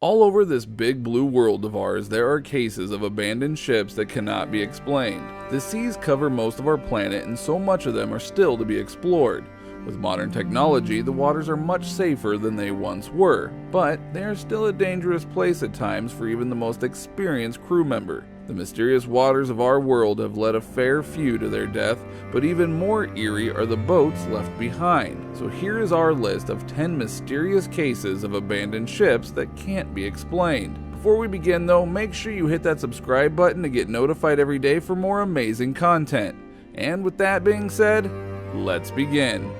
All over this big blue world of ours, there are cases of abandoned ships that cannot be explained. The seas cover most of our planet, and so much of them are still to be explored. With modern technology, the waters are much safer than they once were, but they are still a dangerous place at times for even the most experienced crew member. The mysterious waters of our world have led a fair few to their death, but even more eerie are the boats left behind. So here is our list of 10 mysterious cases of abandoned ships that can't be explained. Before we begin though, make sure you hit that subscribe button to get notified every day for more amazing content. And with that being said, let's begin.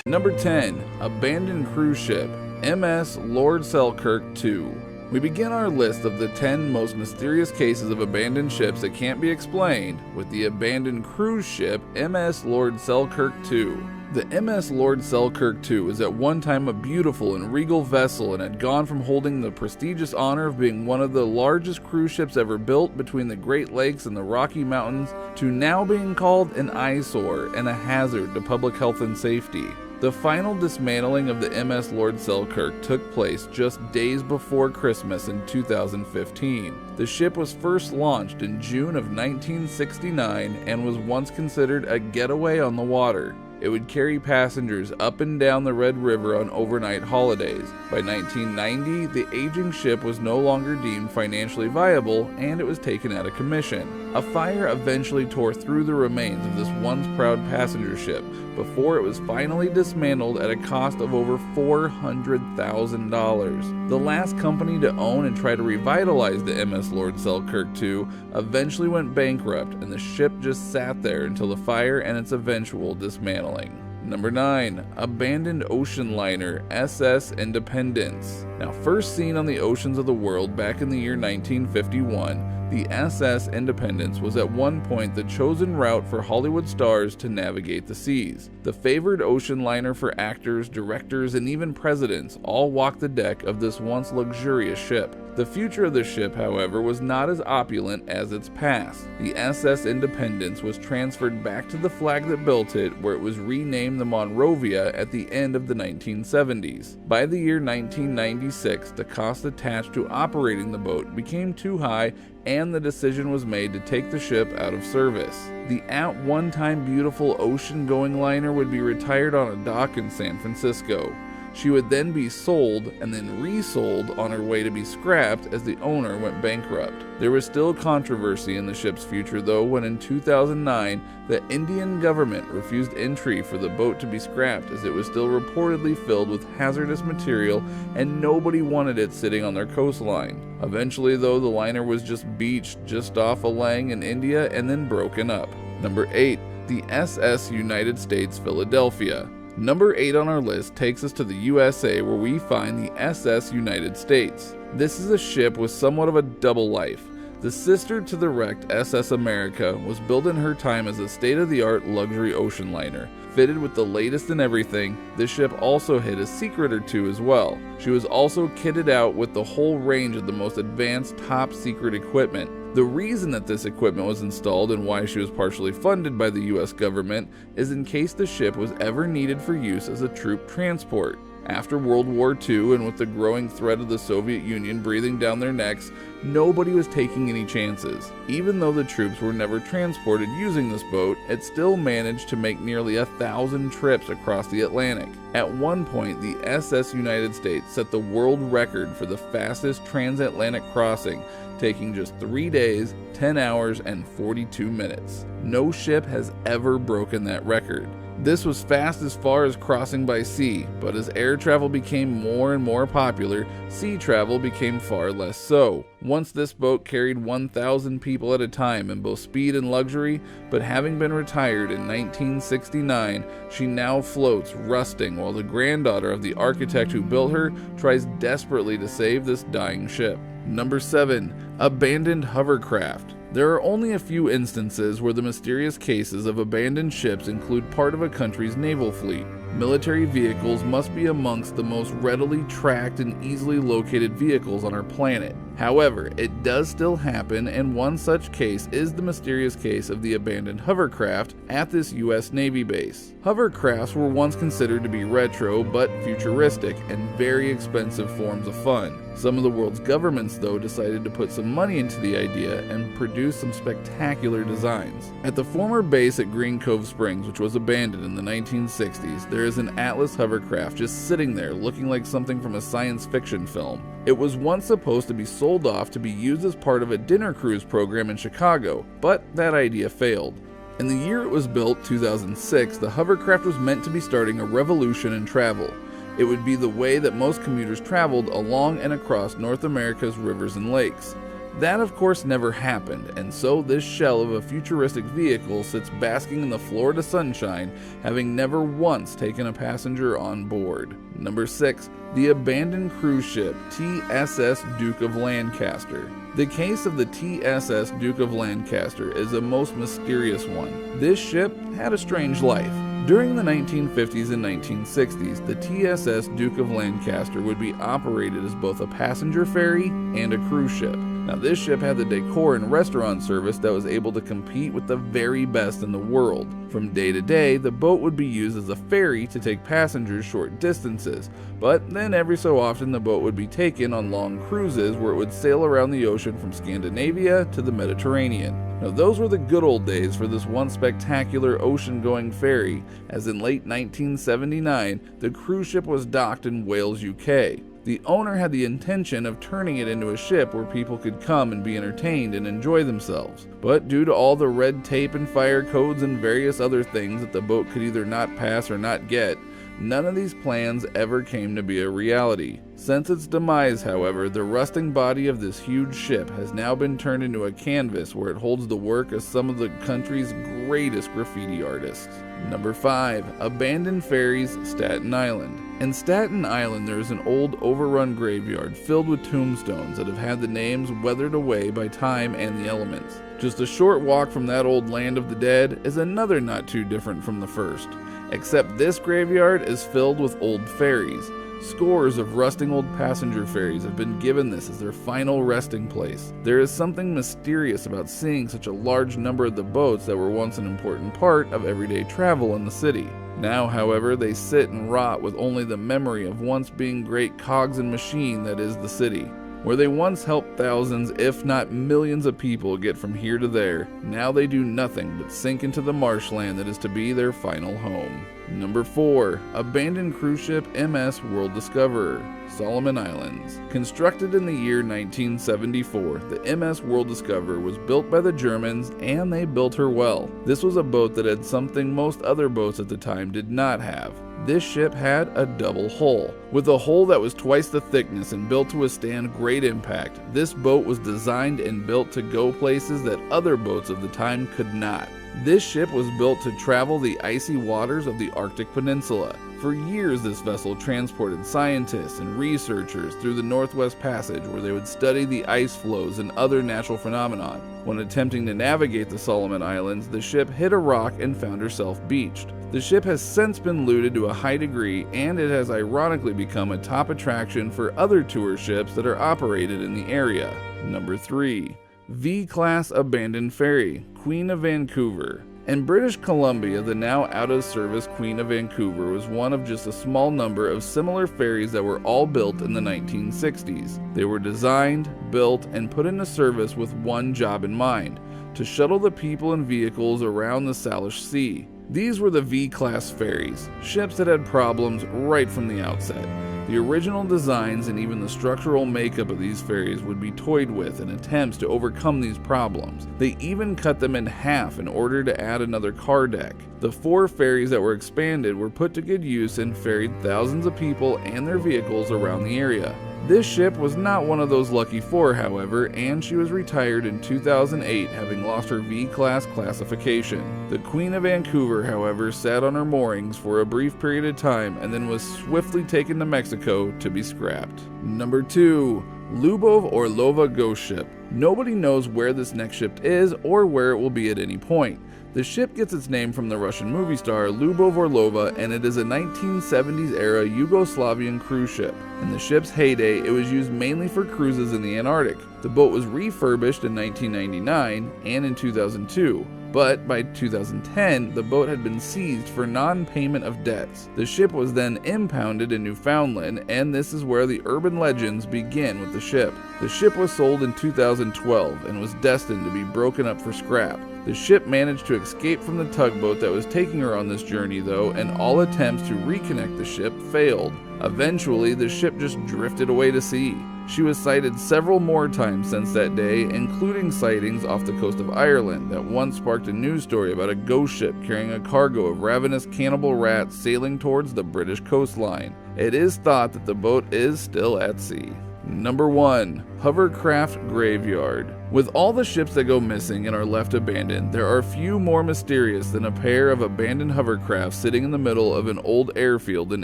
Number 10. Abandoned Cruise Ship, MS Lord Selkirk II. We begin our list of the 10 most mysterious cases of abandoned ships that can't be explained with the abandoned cruise ship MS Lord Selkirk II. The MS Lord Selkirk II was at one time a beautiful and regal vessel and had gone from holding the prestigious honor of being one of the largest cruise ships ever built between the Great Lakes and the Rocky Mountains to now being called an eyesore and a hazard to public health and safety. The final dismantling of the MS Lord Selkirk took place just days before Christmas in 2015. The ship was first launched in June of 1969 and was once considered a getaway on the water. It would carry passengers up and down the Red River on overnight holidays. By 1990, the aging ship was no longer deemed financially viable and it was taken out of commission. A fire eventually tore through the remains of this once proud passenger ship before it was finally dismantled at a cost of over $400,000. The last company to own and try to revitalize the MS Lord Selkirk II eventually went bankrupt and the ship just sat there until the fire and its eventual dismantling. Number 9. Abandoned ocean liner SS Independence. Now first seen on the oceans of the world back in the year 1951, the SS Independence was at one point the chosen route for Hollywood stars to navigate the seas. The favored ocean liner for actors, directors, and even presidents all walked the deck of this once luxurious ship. The future of the ship, however, was not as opulent as its past. The SS Independence was transferred back to the flag that built it, where it was renamed the Monrovia at the end of the 1970s. By the year 1996, the cost attached to operating the boat became too high and the decision was made to take the ship out of service. The at one time beautiful ocean-going liner would be retired on a dock in San Francisco. She would then be sold and then resold on her way to be scrapped as the owner went bankrupt. There was still controversy in the ship's future though when in 2009 the Indian government refused entry for the boat to be scrapped as it was still reportedly filled with hazardous material and nobody wanted it sitting on their coastline. Eventually though, the liner was just beached just off Alang in India and then broken up. Number 8. The SS United States Philadelphia. Number 8 on our list takes us to the USA where we find the SS United States. This is a ship with somewhat of a double life. The sister to the wrecked SS America was built in her time as a state-of-the-art luxury ocean liner. Fitted with the latest in everything, this ship also hid a secret or two as well. She was also kitted out with the whole range of the most advanced top secret equipment. The reason that this equipment was installed and why she was partially funded by the US government is in case the ship was ever needed for use as a troop transport. After World War II and with the growing threat of the Soviet Union breathing down their necks, nobody was taking any chances. Even though the troops were never transported using this boat, it still managed to make nearly 1,000 trips across the Atlantic. At one point, the SS United States set the world record for the fastest transatlantic crossing, taking just 3 days, 10 hours, and 42 minutes. No ship has ever broken that record. This was fast as far as crossing by sea, but as air travel became more and more popular, sea travel became far less so. Once this boat carried 1,000 people at a time in both speed and luxury, but having been retired in 1969, she now floats rusting while the granddaughter of the architect who built her tries desperately to save this dying ship. Number 7. Abandoned hovercraft. There are only a few instances where the mysterious cases of abandoned ships include part of a country's naval fleet. Military vehicles must be amongst the most readily tracked and easily located vehicles on our planet. However, it does still happen, and one such case is the mysterious case of the abandoned hovercraft at this US Navy base. Hovercrafts were once considered to be retro but futuristic and very expensive forms of fun. Some of the world's governments, though, decided to put some money into the idea and produce some spectacular designs. At the former base at Green Cove Springs, which was abandoned in the 1960s, there is an Atlas hovercraft just sitting there looking like something from a science fiction film. It was once supposed to be sold off to be used as part of a dinner cruise program in Chicago, but that idea failed. In the year it was built, 2006, the hovercraft was meant to be starting a revolution in travel. It would be the way that most commuters traveled along and across North America's rivers and lakes. That, of course, never happened, and so this shell of a futuristic vehicle sits basking in the Florida sunshine, having never once taken a passenger on board. Number 6. The abandoned cruise ship TSS Duke of Lancaster. The case of the TSS Duke of Lancaster is a most mysterious one. This ship had a strange life. During the 1950s and 1960s, the TSS Duke of Lancaster would be operated as both a passenger ferry and a cruise ship. Now, this ship had the decor and restaurant service that was able to compete with the very best in the world. From day to day, the boat would be used as a ferry to take passengers short distances, but then every so often the boat would be taken on long cruises where it would sail around the ocean from Scandinavia to the Mediterranean. Now, those were the good old days for this once spectacular ocean-going ferry, as in late 1979, the cruise ship was docked in Wales, UK. The owner had the intention of turning it into a ship where people could come and be entertained and enjoy themselves. But due to all the red tape and fire codes and various other things that the boat could either not pass or not get, none of these plans ever came to be a reality. Since its demise, however, the rusting body of this huge ship has now been turned into a canvas where it holds the work of some of the country's greatest graffiti artists. Number 5. Abandoned ferries, Staten Island. In Staten Island, there is an old overrun graveyard filled with tombstones that have had the names weathered away by time and the elements. Just a short walk from that old land of the dead is another not too different from the first, except this graveyard is filled with old ferries. Scores of rusting old passenger ferries have been given this as their final resting place. There is something mysterious about seeing such a large number of the boats that were once an important part of everyday travel in the city. Now, however, they sit and rot with only the memory of once being great cogs and machine that is the city. Where they once helped thousands, if not millions of people get from here to there, now they do nothing but sink into the marshland that is to be their final home. Number 4. Abandoned cruise ship MS World Discoverer, Solomon Islands. Constructed in the year 1974, the MS World Discoverer was built by the Germans, and they built her well. This was a boat that had something most other boats at the time did not have. This ship had a double hull. With a hull that was twice the thickness and built to withstand great impact, this boat was designed and built to go places that other boats of the time could not. This ship was built to travel the icy waters of the Arctic Peninsula. For years, this vessel transported scientists and researchers through the Northwest Passage, where they would study the ice flows and other natural phenomena. When attempting to navigate the Solomon Islands, the ship hit a rock and found herself beached. The ship has since been looted to a high degree, and it has ironically become a top attraction for other tour ships that are operated in the area. Number 3. V-Class Abandoned Ferry, Queen of Vancouver. In British Columbia, the now out-of-service Queen of Vancouver was one of just a small number of similar ferries that were all built in the 1960s. They were designed, built, and put into service with one job in mind: to shuttle the people and vehicles around the Salish Sea. These were the V-Class ferries, ships that had problems right from the outset. The original designs and even the structural makeup of these ferries would be toyed with in attempts to overcome these problems. They even cut them in half in order to add another car deck. The 4 ferries that were expanded were put to good use and ferried thousands of people and their vehicles around the area. This ship was not one of those lucky 4, however, and she was retired in 2008, having lost her V-Class classification. The Queen of Vancouver, however, sat on her moorings for a brief period of time and then was swiftly taken to Mexico to be scrapped. Number 2. Lubov or Lova ghost ship. Nobody knows where this next ship is or where it will be at any point. The ship gets its name from the Russian movie star Lubov Orlova, and it is a 1970s era Yugoslavian cruise ship. In the ship's heyday, it was used mainly for cruises in the Antarctic. The boat was refurbished in 1999 and in 2002. But by 2010, the boat had been seized for non-payment of debts. The ship was then impounded in Newfoundland, and this is where the urban legends begin with the ship. The ship was sold in 2012 and was destined to be broken up for scrap. The ship managed to escape from the tugboat that was taking her on this journey though, and all attempts to reconnect the ship failed. Eventually, the ship just drifted away to sea. She was sighted several more times since that day, including sightings off the coast of Ireland that once sparked a news story about a ghost ship carrying a cargo of ravenous cannibal rats sailing towards the British coastline. It is thought that the boat is still at sea. Number 1. Hovercraft Graveyard. With all the ships that go missing and are left abandoned, there are few more mysterious than a pair of abandoned hovercraft sitting in the middle of an old airfield in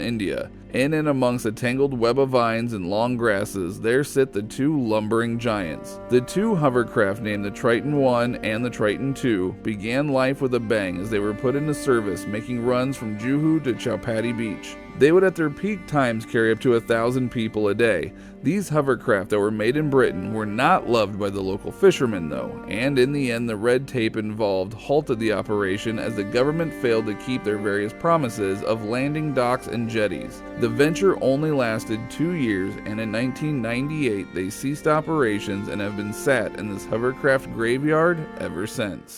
India. In and amongst a tangled web of vines and long grasses, there sit the two lumbering giants. The two hovercraft named the Triton 1 and the Triton 2 began life with a bang as they were put into service, making runs from Juhu to Chowpatty Beach. They would at their peak times carry up to 1,000 people a day. These hovercraft that were made in Britain were not loved by the local fishermen though, and in the end the red tape involved halted the operation as the government failed to keep their various promises of landing docks and jetties. The venture only lasted 2 years, and in 1998 they ceased operations and have been sat in this hovercraft graveyard ever since.